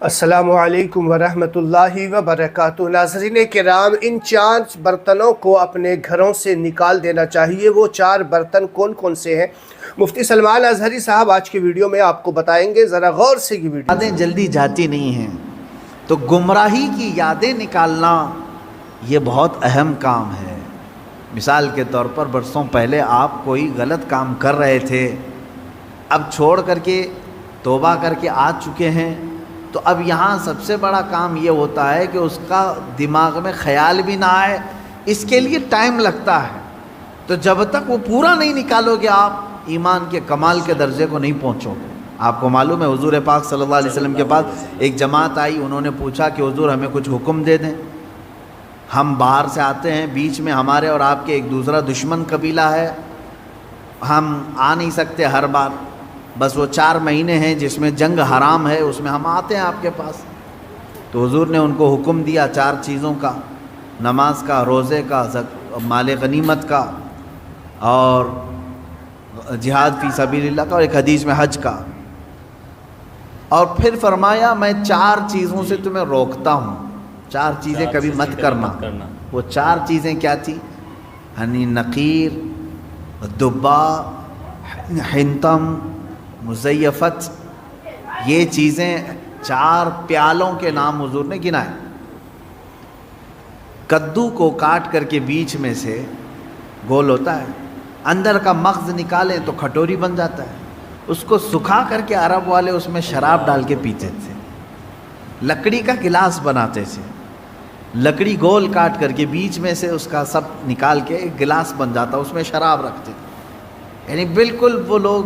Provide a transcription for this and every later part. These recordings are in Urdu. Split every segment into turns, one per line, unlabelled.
السلام علیکم ورحمۃ اللہ وبرکاتہ۔ ناظرین کرام، ان 4 برتنوں کو اپنے گھروں سے نکال دینا چاہیے۔ وہ 4 برتن کون کون سے ہیں؟ مفتی سلمان اظہری صاحب آج کی ویڈیو میں آپ کو بتائیں گے، ذرا غور سے یہ ویڈیو۔
یادیں جلدی جاتی نہیں ہیں، تو گمراہی کی یادیں نکالنا یہ بہت اہم کام ہے۔ مثال کے طور پر برسوں پہلے آپ کوئی غلط کام کر رہے تھے، اب چھوڑ کر کے توبہ کر کے آ چکے ہیں، تو اب یہاں سب سے بڑا کام یہ ہوتا ہے کہ اس کا دماغ میں خیال بھی نہ آئے، اس کے لیے ٹائم لگتا ہے۔ تو جب تک وہ پورا نہیں نکالو گے آپ ایمان کے کمال کے درجے کو نہیں پہنچو گے۔ آپ کو معلوم ہے حضور پاک صلی اللہ علیہ وسلم کے پاس ایک جماعت آئی، انہوں نے پوچھا کہ حضور ہمیں کچھ حکم دے دیں، ہم باہر سے آتے ہیں، بیچ میں ہمارے اور آپ کے ایک دوسرا دشمن قبیلہ ہے، ہم آ نہیں سکتے ہر بار، بس وہ 4 مہینے ہیں جس میں جنگ حرام ہے، اس میں ہم آتے ہیں آپ کے پاس۔ تو حضور نے ان کو حکم دیا 4 چیزوں کا، نماز کا، روزے کا، مال غنیمت کا، اور جہاد فی سبیل اللہ کا، اور ایک حدیث میں حج کا۔ اور پھر فرمایا میں 4 چیزوں سے تمہیں روکتا ہوں، 4 چیزیں کبھی مت کرنا۔ وہ 4 چیزیں کیا تھی؟ یعنی نقیر، دبا، حنتم، مزیفت، یہ چیزیں 4 پیالوں کے نام حضور نے گنائے۔ کدو کو کاٹ کر کے بیچ میں سے گول ہوتا ہے، اندر کا مغز نکالیں تو کھٹوری بن جاتا ہے، اس کو سکھا کر کے عرب والے اس میں شراب ڈال کے پیتے تھے۔ لکڑی کا گلاس بناتے تھے، لکڑی گول کاٹ کر کے بیچ میں سے اس کا سب نکال کے ایک گلاس بن جاتا، اس میں شراب رکھتے تھے۔ یعنی بالکل وہ لوگ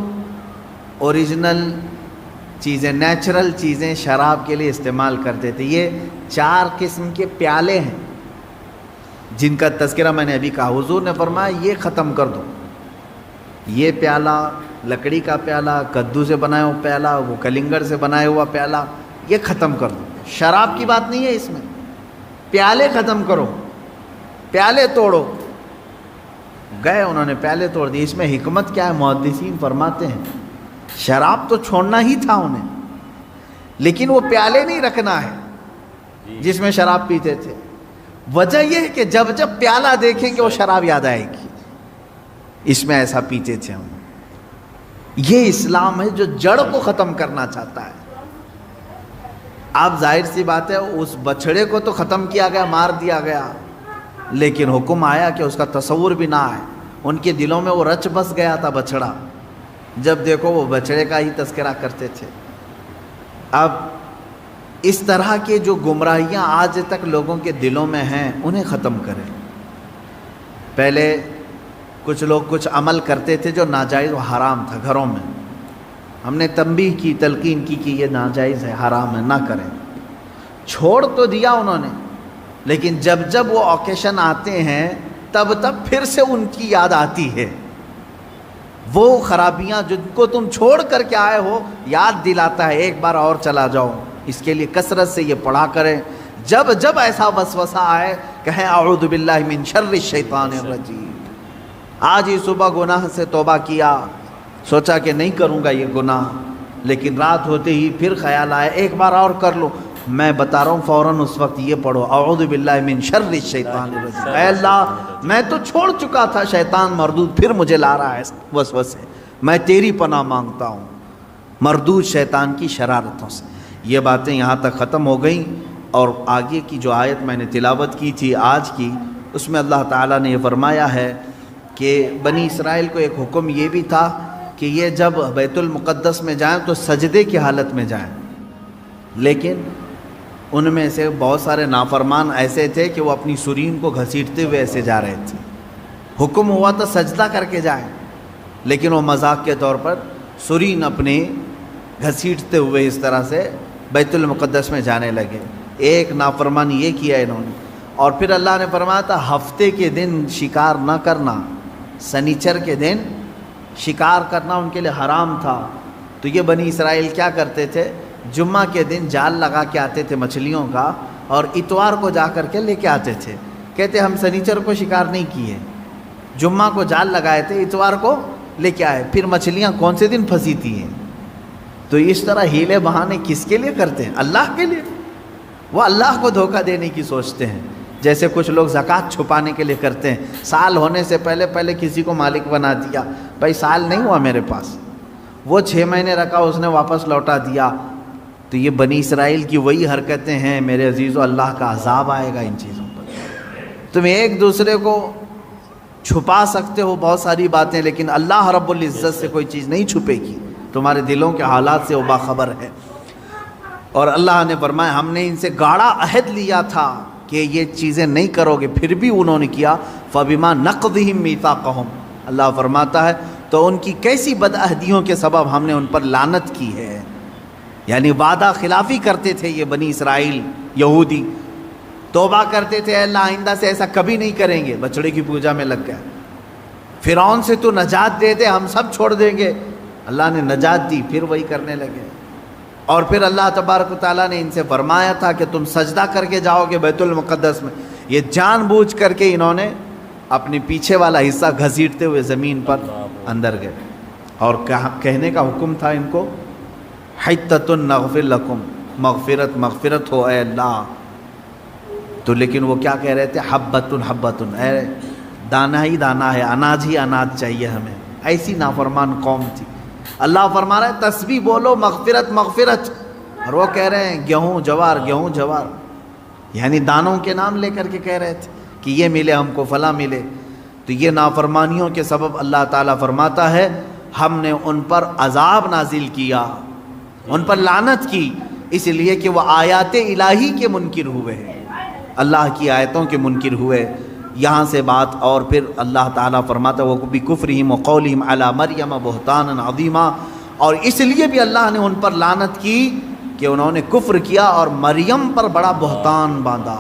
اوریجنل چیزیں، نیچرل چیزیں شراب کے لیے استعمال کرتے تھے۔ یہ 4 قسم کے پیالے ہیں جن کا تذکرہ میں نے ابھی کہا۔ حضور نے فرمایا یہ ختم کر دو، یہ پیالہ، لکڑی کا پیالہ، کدو سے بنایا ہوا پیالہ، وہ کلنگڑ سے بنایا ہوا پیالہ، یہ ختم کر دو۔ شراب کی بات نہیں ہے اس میں، پیالے ختم کرو، پیالے توڑو۔ گئے انہوں نے پیالے توڑ دیے۔ اس میں حکمت کیا ہے؟ محدثین فرماتے ہیں شراب تو چھوڑنا ہی تھا انہیں، لیکن وہ پیالے نہیں رکھنا ہے جس میں شراب پیتے تھے۔ وجہ یہ ہے کہ جب جب پیالہ دیکھیں گے وہ شراب یاد آئے گی، اس میں ایسا پیتے تھے ہم۔ یہ اسلام ہے جو جڑ کو ختم کرنا چاہتا ہے۔ آپ ظاہر سی بات ہے اس بچڑے کو تو ختم کیا گیا، مار دیا گیا، لیکن حکم آیا کہ اس کا تصور بھی نہ آئے۔ ان کے دلوں میں وہ رچ بس گیا تھا بچڑا، جب دیکھو وہ بچڑے کا ہی تذکرہ کرتے تھے۔ اب اس طرح کے جو گمراہیاں آج تک لوگوں کے دلوں میں ہیں انہیں ختم کریں۔ پہلے کچھ لوگ کچھ عمل کرتے تھے جو ناجائز و حرام تھا گھروں میں، ہم نے تنبیہ کی، تلقین کی کہ یہ ناجائز ہے، حرام ہے، نہ کریں۔ چھوڑ تو دیا انہوں نے، لیکن جب جب وہ اوکیشن آتے ہیں تب تب پھر سے ان کی یاد آتی ہے۔ وہ خرابیاں جن کو تم چھوڑ کر کے آئے ہو یاد دلاتا ہے، ایک بار اور چلا جاؤ۔ اس کے لیے کثرت سے یہ پڑھا کریں، جب جب ایسا وسوسہ آئے کہیں اعوذ باللہ من شر الشیطان الرجیم۔ آج ہی صبح گناہ سے توبہ کیا، سوچا کہ نہیں کروں گا یہ گناہ، لیکن رات ہوتے ہی پھر خیال آیا ایک بار اور کر لو۔ میں بتا رہا ہوں فوراً اس وقت یہ پڑھو اعوذ باللہ من شر الشیطان الرجیم۔ اے اللہ میں تو چھوڑ چکا تھا، شیطان مردود پھر مجھے لا رہا ہے وسوسے، میں تیری پناہ مانگتا ہوں مردود شیطان کی شرارتوں سے۔ یہ باتیں یہاں تک ختم ہو گئیں، اور آگے کی جو آیت میں نے تلاوت کی تھی آج کی، اس میں اللہ تعالیٰ نے یہ فرمایا ہے کہ بنی اسرائیل کو ایک حکم یہ بھی تھا کہ یہ جب بیت المقدس میں جائیں تو سجدے کی حالت میں جائیں، لیکن ان میں سے بہت سارے نافرمان ایسے تھے کہ وہ اپنی سرین کو گھسیٹتے ہوئے ایسے جا رہے تھے۔ حکم ہوا تو سجدہ کر کے جائیں، لیکن وہ مذاق کے طور پر سرین اپنے گھسیٹتے ہوئے اس طرح سے بیت المقدس میں جانے لگے۔ ایک نافرمان یہ کیا انہوں نے، اور پھر اللہ نے فرمایا تھا ہفتے کے دن شکار نہ کرنا، سنیچر کے دن شکار کرنا ان کے لیے حرام تھا۔ تو یہ بنی اسرائیل کیا کرتے تھے؟ جمعہ کے دن جال لگا کے آتے تھے مچھلیوں کا، اور اتوار کو جا کر کے لے کے آتے تھے۔ کہتے ہم سنیچر کو شکار نہیں کیے، جمعہ کو جال لگائے تھے، اتوار کو لے کے آئے۔ پھر مچھلیاں کون سے دن پھنسی تھی ہیں؟ تو اس طرح ہیلے بہانے کس کے لیے کرتے ہیں؟ اللہ کے لیے. وہ اللہ کو دھوکہ دینے کی سوچتے ہیں. جیسے کچھ لوگ زکوٰۃ چھپانے کے لیے کرتے ہیں. سال ہونے سے پہلے کسی کو مالک بنا دیا. بھائی سال نہیں ہوا میرے پاس, وہ 6 مہینے رکھا, اس نے واپس لوٹا دیا. تو یہ بنی اسرائیل کی وہی حرکتیں ہیں میرے عزیزو. اللہ کا عذاب آئے گا ان چیزوں پر. تم ایک دوسرے کو چھپا سکتے ہو بہت ساری باتیں, لیکن اللہ رب العزت سے کوئی چیز نہیں چھپے گی. تمہارے دلوں کے حالات سے وہ باخبر ہے. اور اللہ نے فرمایا ہم نے ان سے گاڑا عہد لیا تھا کہ یہ چیزیں نہیں کرو گے, پھر بھی انہوں نے کیا. فَبِمَا نَقْضِهِمْ مِيثَاقَهُمْ, اللہ فرماتا ہے تو ان کی کیسی بدعہدیوں کے سبب ہم نے ان پر لعنت کی ہے. یعنی وعدہ خلافی کرتے تھے یہ بنی اسرائیل یہودی, توبہ کرتے تھے اللہ آئندہ سے ایسا کبھی نہیں کریں گے, بچڑے کی پوجا میں لگ گئے. فرعون سے تو نجات دے دے, ہم سب چھوڑ دیں گے, اللہ نے نجات دی, پھر وہی کرنے لگے. اور پھر اللہ تبارک و تعالیٰ نے ان سے فرمایا تھا کہ تم سجدہ کر کے جاؤ گے بیت المقدس میں. یہ جان بوجھ کر کے انہوں نے اپنے پیچھے والا حصہ گھسیٹتے ہوئے زمین پر اندر گئے. اور کہنے کا حکم تھا ان کو حتۃ نغفر لکم, مغفرت ہو اے اللہ. تو لیکن وہ کیا کہہ رہے تھے؟ حبۃ, اے دانہ ہی دانہ ہے, اناج ہی اناج چاہیے ہمیں. ایسی نافرمان قوم تھی. اللہ فرما رہا ہے تسبیح بولو مغفرت, اور وہ کہہ رہے ہیں گیہوں جوار, یعنی دانوں کے نام لے کر کے کہہ رہے تھے کہ یہ ملے ہم کو, فلاں ملے. تو یہ نافرمانیوں کے سبب اللہ تعالیٰ فرماتا ہے ہم نے ان پر عذاب نازل کیا, ان پر لعنت کی, اس لیے کہ وہ آیات الہی کے منکر ہوئے ہیں, اللہ کی آیتوں کے منکر ہوئے. یہاں سے بات, اور پھر اللہ تعالیٰ فرماتا ہے وَبِكُفْرِهِمْ وَقَوْلِهِمْ عَلَى مَرْيَمَ بُهْتَانًا عَظِيمًا, اور اس لیے بھی اللہ نے ان پر لعنت کی کہ انہوں نے کفر کیا اور مریم پر بڑا بہتان باندھا.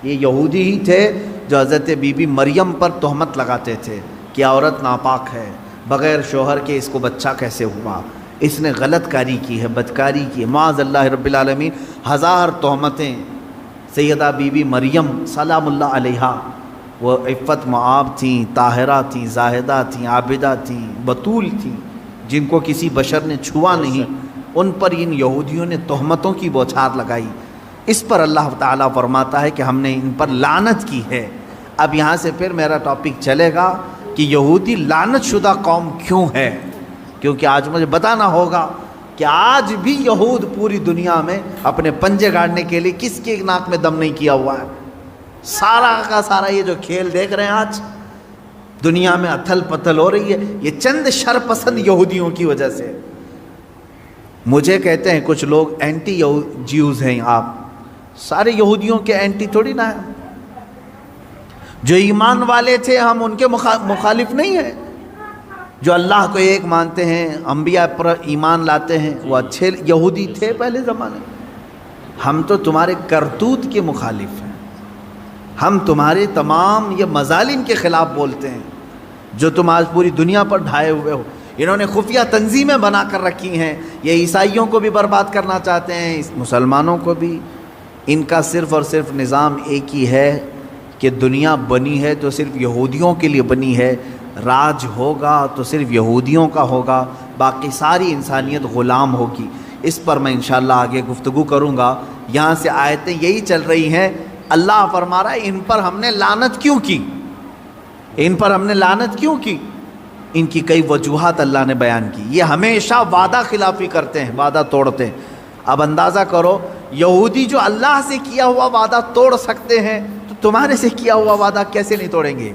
یہ یہودی ہی تھے جو حضرت بی بی مریم پر تہمت لگاتے تھے کہ عورت ناپاک ہے, بغیر شوہر کے اس کو بچہ کیسے ہوا, اس نے غلط کاری کی ہے, بدکاری کی ہے, معاذ اللہ رب العالمین. 1000 تہمتیں سیدہ بی بی مریم سلام اللہ علیہا. وہ عفت معاب تھیں, طاہرہ تھیں, زاہدہ تھیں, عابدہ تھیں, بطول تھیں, جن کو کسی بشر نے چھوا نہیں. ان پر ان یہودیوں نے تہمتوں کی بوچھار لگائی. اس پر اللہ تعالیٰ فرماتا ہے کہ ہم نے ان پر لعنت کی ہے. اب یہاں سے پھر میرا ٹاپک چلے گا کہ یہودی لعنت شدہ قوم کیوں ہے, کیونکہ آج مجھے بتانا ہوگا کہ آج بھی یہود پوری دنیا میں اپنے پنجے گاڑنے کے لیے کس کی ناک میں دم نہیں کیا ہوا ہے. سارا کا سارا یہ جو کھیل دیکھ رہے ہیں آج دنیا میں اتھل پتھل ہو رہی ہے, یہ چند شرپسند یہودیوں کی وجہ سے. مجھے کہتے ہیں کچھ لوگ اینٹی جیوز ہیں, آپ سارے یہودیوں کے اینٹی تھوڑی نہ ہیں. جو ایمان والے تھے ہم ان کے مخالف نہیں ہیں, جو اللہ کو ایک مانتے ہیں, انبیاء پر ایمان لاتے ہیں, وہ اچھے یہودی تھے پہلے زمانے میں. ہم تو تمہارے کرتوت کے مخالف ہیں, ہم تمہارے تمام یہ مظالم کے خلاف بولتے ہیں جو تم آج پوری دنیا پر ڈھائے ہوئے ہو. انہوں نے خفیہ تنظیمیں بنا کر رکھی ہیں, یہ عیسائیوں کو بھی برباد کرنا چاہتے ہیں, مسلمانوں کو بھی. ان کا صرف اور صرف نظام ایک ہی ہے کہ دنیا بنی ہے تو صرف یہودیوں کے لیے بنی ہے, راج ہوگا تو صرف یہودیوں کا ہوگا, باقی ساری انسانیت غلام ہوگی. اس پر میں انشاءاللہ آگے گفتگو کروں گا. یہاں سے آیتیں یہی چل رہی ہیں. اللہ فرما رہا ہے ان پر ہم نے لعنت کیوں کی, ان پر ہم نے لعنت کیوں کی. ان کی کئی وجوہات اللہ نے بیان کی. یہ ہمیشہ وعدہ خلافی کرتے ہیں, وعدہ توڑتے ہیں. اب اندازہ کرو یہودی جو اللہ سے کیا ہوا وعدہ توڑ سکتے ہیں تو تمہارے سے کیا ہوا وعدہ کیسے نہیں توڑیں گے؟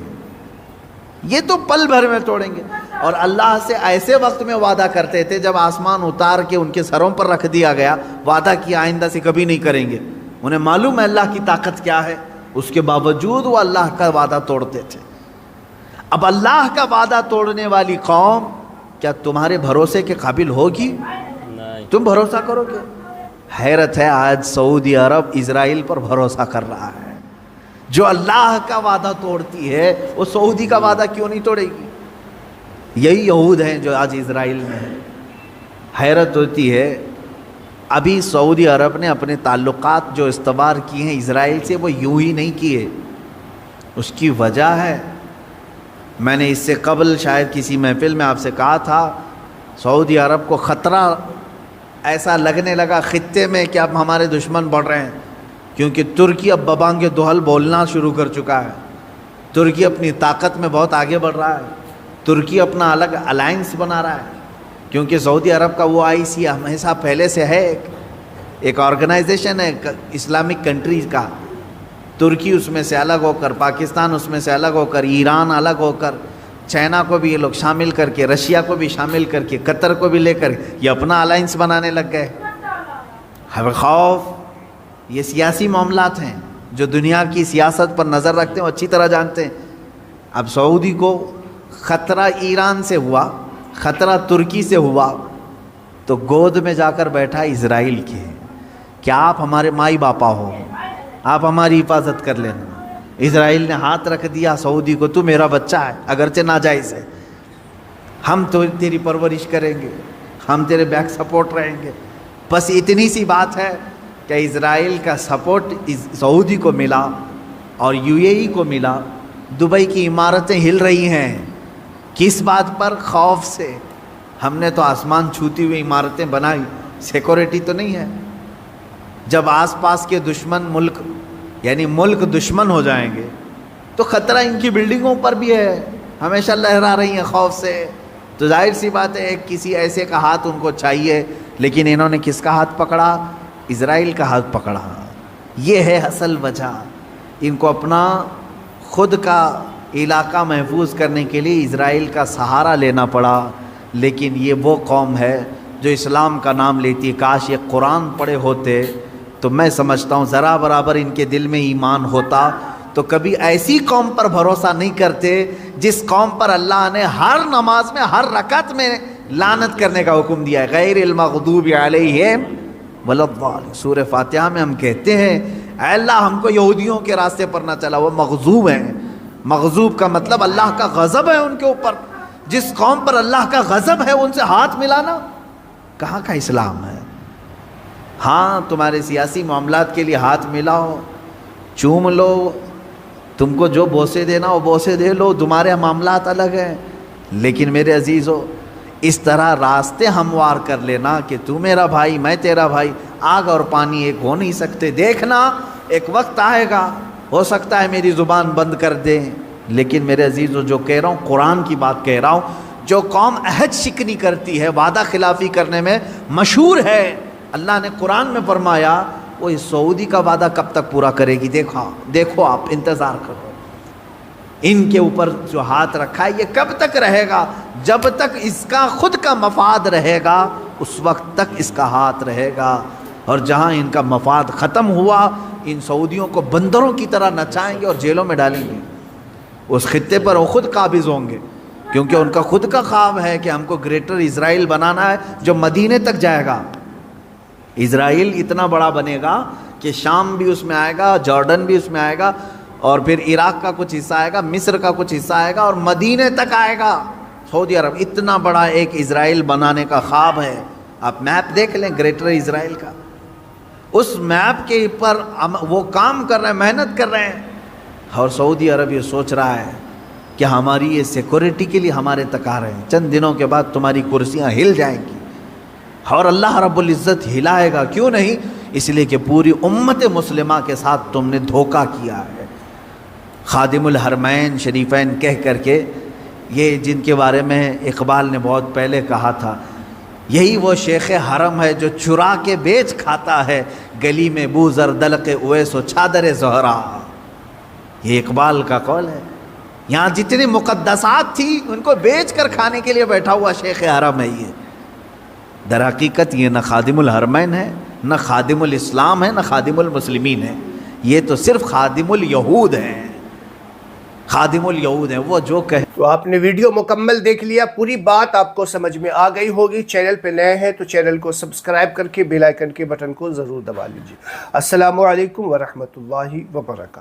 یہ تو پل بھر میں توڑیں گے. اور اللہ سے ایسے وقت میں وعدہ کرتے تھے جب آسمان اتار کے ان کے سروں پر رکھ دیا گیا, وعدہ کیا آئندہ سے کبھی نہیں کریں گے. انہیں معلوم ہے اللہ کی طاقت کیا ہے, اس کے باوجود وہ اللہ کا وعدہ توڑتے تھے. اب اللہ کا وعدہ توڑنے والی قوم کیا تمہارے بھروسے کے قابل ہوگی؟ تم بھروسہ کرو گے؟ حیرت ہے آج سعودی عرب اسرائیل پر بھروسہ کر رہا ہے. جو اللہ کا وعدہ توڑتی ہے وہ سعودی کا وعدہ کیوں نہیں توڑے گی؟ یہی یہود ہیں جو آج اسرائیل میں ہیں. حیرت ہوتی ہے. ابھی سعودی عرب نے اپنے تعلقات جو استوار کیے ہیں اسرائیل سے وہ یوں ہی نہیں کیے. اس کی وجہ ہے, میں نے اس سے قبل شاید کسی محفل میں آپ سے کہا تھا, سعودی عرب کو خطرہ ایسا لگنے لگا خطے میں کہ اب ہمارے دشمن بڑھ رہے ہیں، کیونکہ ترکی اب ببانگ دہل بولنا شروع کر چکا ہے، ترکی اپنی طاقت میں بہت آگے بڑھ رہا ہے، ترکی اپنا الگ الائنس بنا رہا ہے، کیونکہ سعودی عرب کا وہ IC ہمیشہ پہلے سے ہے، ایک آرگنائزیشن ہے اسلامک کنٹریز کا، ترکی اس میں سے الگ ہو کر، پاکستان اس میں سے الگ ہو کر، ایران الگ ہو کر، چائنا کو بھی یہ لوگ شامل کر کے، رشیا کو بھی شامل کر کے، قطر کو بھی لے کر یہ اپنا الائنس بنانے لگ گئے۔ خوف، یہ سیاسی معاملات ہیں جو دنیا کی سیاست پر نظر رکھتے ہیں، اچھی طرح جانتے ہیں۔ اب سعودی کو خطرہ ایران سے ہوا، خطرہ ترکی سے ہوا، تو گود میں جا کر بیٹھا اسرائیل کے، کیا آپ ہمارے مائی باپا ہو، آپ ہماری حفاظت کر لینا۔ اسرائیل نے ہاتھ رکھ دیا سعودی کو، تو میرا بچہ ہے، اگرچہ ناجائز ہے، ہم تو تیری پرورش کریں گے، ہم تیرے بیک سپورٹ رہیں گے۔ بس اتنی سی بات ہے کہ اسرائیل کا سپورٹ سعودی کو ملا اور UAE کو ملا، دبئی کی عمارتیں ہل رہی ہیں، کس بات پر؟ خوف سے۔ ہم نے تو آسمان چھوتی ہوئی عمارتیں بنائی، سیکورٹی تو نہیں ہے۔ جب آس پاس کے دشمن ملک، یعنی ملک دشمن ہو جائیں گے تو خطرہ ان کی بلڈنگوں پر بھی ہے، ہمیشہ لہرا رہی ہیں خوف سے، تو ظاہر سی بات ہے ایک کسی ایسے کا ہاتھ ان کو چاہیے، لیکن انہوں نے کس کا ہاتھ پکڑا؟ اسرائیل کا ہاتھ پکڑا۔ یہ ہے اصل وجہ، ان کو اپنا خود کا علاقہ محفوظ کرنے کے لیے اسرائیل کا سہارا لینا پڑا۔ لیکن یہ وہ قوم ہے جو اسلام کا نام لیتی ہے، کاش یہ قرآن پڑھے ہوتے تو میں سمجھتا ہوں ذرا برابر ان کے دل میں ایمان ہوتا تو کبھی ایسی قوم پر بھروسہ نہیں کرتے جس قوم پر اللہ نے ہر نماز میں، ہر رکعت میں لعنت کرنے کا حکم دیا ہے، غیر المغضوب علیہم ولا الضالین۔ سورہ فاتحہ میں ہم کہتے ہیں اے اللہ ہم کو یہودیوں کے راستے پر نہ چلا، وہ مغضوب ہیں۔ مغضوب کا مطلب اللہ کا غضب ہے ان کے اوپر۔ جس قوم پر اللہ کا غضب ہے ان سے ہاتھ ملانا کہاں کا اسلام ہے؟ ہاں تمہارے سیاسی معاملات کے لیے ہاتھ ملاؤ، چوم لو، تم کو جو بوسے دینا وہ بوسے دے لو، تمہارے معاملات الگ ہیں، لیکن میرے عزیزو اس طرح راستے ہموار کر لینا کہ تو میرا بھائی میں تیرا بھائی، آگ اور پانی ایک ہو نہیں سکتے۔ دیکھنا ایک وقت آئے گا، ہو سکتا ہے میری زبان بند کر دیں، لیکن میرے عزیزو جو کہہ رہا ہوں قرآن کی بات کہہ رہا ہوں، جو قوم عہد شکنی کرتی ہے، وعدہ خلافی کرنے میں مشہور ہے، اللہ نے قرآن میں فرمایا وہ اس سعودی کا وعدہ کب تک پورا کرے گی؟ دیکھو آپ انتظار کرو، ان کے اوپر جو ہاتھ رکھا ہے یہ کب تک رہے گا؟ جب تک اس کا خود کا مفاد رہے گا اس وقت تک اس کا ہاتھ رہے گا، اور جہاں ان کا مفاد ختم ہوا ان سعودیوں کو بندروں کی طرح نچائیں گے اور جیلوں میں ڈالیں گے۔ اس خطے پر وہ خود قابض ہوں گے، کیونکہ ان کا خود کا خواب ہے کہ ہم کو گریٹر اسرائیل بنانا ہے جو مدینے تک جائے گا۔ اسرائیل اتنا بڑا بنے گا کہ شام بھی اس میں آئے گا، جارڈن بھی اس میں آئے گا، اور پھر عراق کا کچھ حصہ آئے گا، مصر کا کچھ حصہ آئے گا، اور مدینے تک آئے گا۔ سعودی عرب اتنا بڑا ایک اسرائیل بنانے کا خواب ہے۔ آپ میپ دیکھ لیں گریٹر اسرائیل کا، اس میپ کے پر وہ کام کر رہے ہیں، محنت کر رہے ہیں، اور سعودی عرب یہ سوچ رہا ہے کہ ہماری یہ سیکورٹی کے لیے ہمارے تک آ رہے ہیں، چند دنوں کے بعد تمہاری کرسیاں ہل جائیں گی، اور اللہ رب العزت ہلائے گا، کیوں نہیں؟ اس لیے کہ پوری امت مسلمہ کے ساتھ تم نے دھوکہ کیا ہے۔ خادم الحرمین شریفین کہہ کر کے، یہ جن کے بارے میں اقبال نے بہت پہلے کہا تھا، یہی وہ شیخ حرم ہے جو چرا کے بیچ کھاتا ہے، گلی میں بو زردلق اویس و چادر زہرا۔ یہ اقبال کا قول ہے۔ یہاں جتنی مقدسات تھی ان کو بیچ کر کھانے کے لیے بیٹھا ہوا شیخ حرم ہے یہ۔ در حقیقت یہ نہ خادم الحرمین ہے، نہ خادم الاسلام ہے، نہ خادم المسلمین ہے، یہ تو صرف خادم الیہود ہے۔ خادم الیہود ہے، وہ جو کہے۔
تو آپ نے ویڈیو مکمل دیکھ لیا، پوری بات آپ کو سمجھ میں آ گئی ہوگی۔ چینل پہ نئے ہیں تو چینل کو سبسکرائب کر کے بیل آئیکن کے بٹن کو ضرور دبا لیجیے۔ السلام علیکم ورحمۃ اللہ وبرکاتہ۔